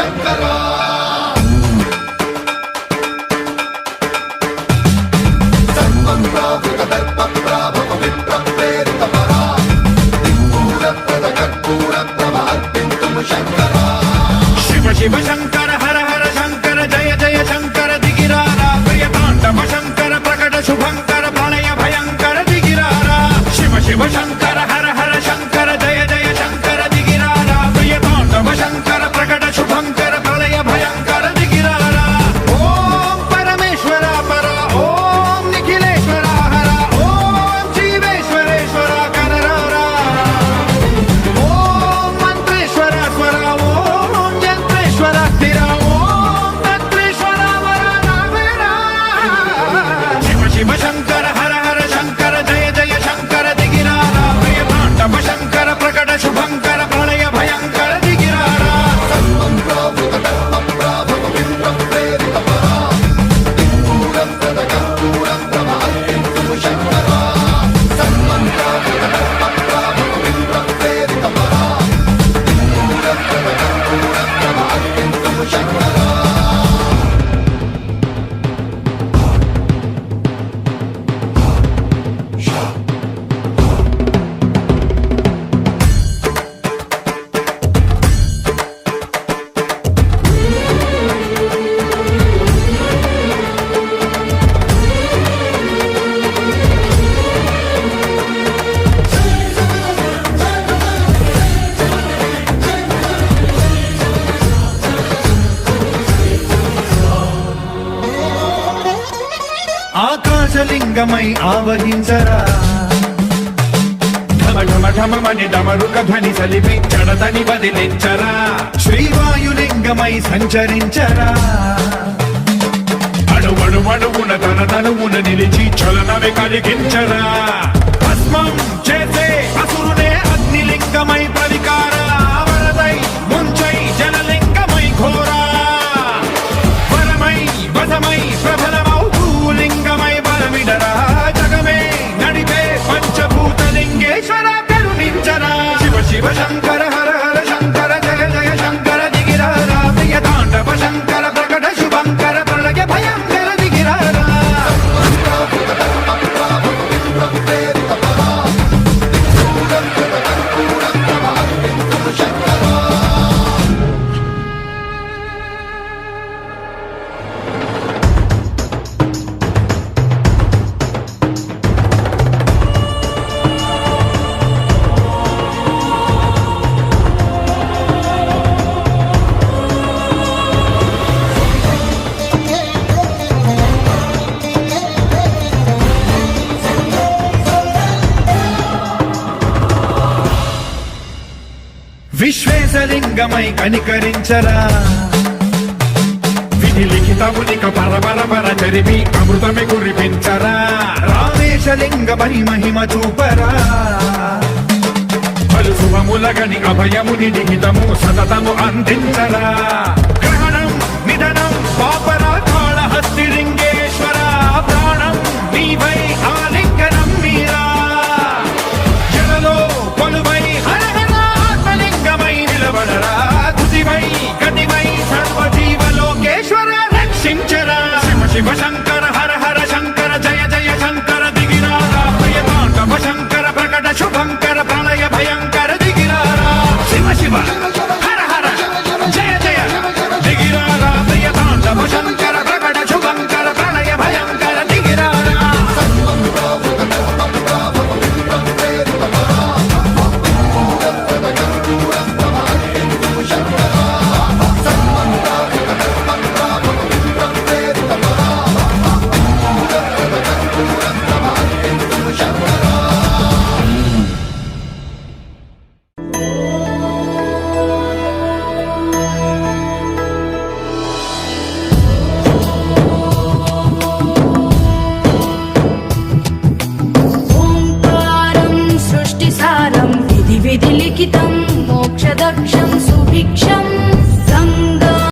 శంకరా సర్వం ప్రావృత దర్ప ప్రాభవ విప్ర ప్రేరిత పరా దిక్పూర ప్రద కర్పూర ప్రభ అర్పింతుము శంకరా శివ శివ శంకర హర హర శంకర జయ జయ శంకర దిగిరారా ప్రియ తాండవ శంకర ప్రకట శుభంకర ప్రళయ భయంకర దిగిరారా శివ శివ శంకర హర హర శంకర జయ జయ శంకర దిగిరారా ప్రియ తాండవ శంకర ప్రకట శుభంకర ప్రళయ భయంకర దిగిరారా ఓం పరమేశ్వర పర ఓం నిఖిలేశ్వర హర ఓం జీవేశ్వరేశ్వర కనరారా ఓం మంత్రేశ్వర స్వర ఓం యంత్రేశ్వర స్థిర ఓం తంత్రేశ్వర వర నావేరా శివ శివ శంకర హర హర శంకర జయ జయ శంకర దిగిరారా ప్రియ తాండవ శంకర ప్రకట శుభంకర ప్రళయ భయంకర దిగిరారా సర్వం ప్రావృత దర్ప ప్రాభవ విప్ర ప్రేరిత పరా దిక్పూర ప్రద కర్పూర ప్రభ అర్పింతుము శంకరా సర్వం ప్రావృత దర్ప ప్రాభవ విప్ర ప్రేరిత పరా దిక్పూర ప్రద కర్పూర ప్రభ అర్పింతుము శంకరా ఆకాశలింగమై ఆవహించరా ఢమ ఢమ ఢమమని డమరుక ధ్వని సలిపి చడతని వదిలించరా శ్రీవాయులింగమై సంచరించరా అణువణువున తన తనువున నిలిచి చలనమే కలిగించరా భస్మం చేసే అసురునే అగ్నిలింగమై ప్రవికారా వరదై ముంచై జలలింగమై ఘోరా వరమై వధమై ప్రబలమౌ భూలింగమై బలమిడరా జగమే నడిపే పంచభూతలింగేశ్వర కరుణించరా శివ శివ శంకర హర హర శంకర జయ జయ శంకర దిగిరారా ప్రియ తాండవ శంకర ప్రకట శుభంకర ప్రళయ భయంకర దిగిరారా ప్రావృత దర్ప ప్రాభవ విప్ర ప్రేరిత పరా దిక్పూర ప్రద కర్పూర ప్రభ అర్పింతుము శంకరా విశ్వేశలింగమై కనికరించరా విధి లిఖితమునిక పరపర చరిమి అమృతమి కురిపించరా రామేశలింగమై మహిమ చూపరా పలు శుభములగని అభయముని నిహితము సతతము అందించరా గ్రహణం నిధనం పాపరా కాళహస్తిలింగేశ్వర ప్రాణం నీవై ఆలింగనం మీరా జలలో కొలువై హరహరాత్మలింగమై నిలబడరా తుదివై గతివై సర్వజీవలోకేశ్వర రక్షించరా శివ శివ శంకర హర హర శంకర జయ జయ శంకర దిగిరారా ప్రియ తాండవ శంకర ప్రకట శుభంకర ప్రళయ భయంకర దిగిరారా శివ శివ హర హర జయ జయ దిగిరారా ప్రియ తాండవ శంకర ప్రకట శుభంకర ప్రళయ భయంకర దిగిరారా సర్వం ప్రావృత దర్ప ప్రాభవ విప్ర ప్రేరిత పరా దిక్పూర ప్రద కర్పూర ప్రభ అర్పింతుము శంకరా సర్వం ప్రావృత దర్ప ప్రాభవ విప్ర ప్రేరిత పరా దిక్పూర ప్రద కర్పూర ప్రభ అర్పింతుము శంకరా ఓంకారం సృష్టిసారం విధి విధి లిఖితం మోక్షదక్షం సుభిక్షం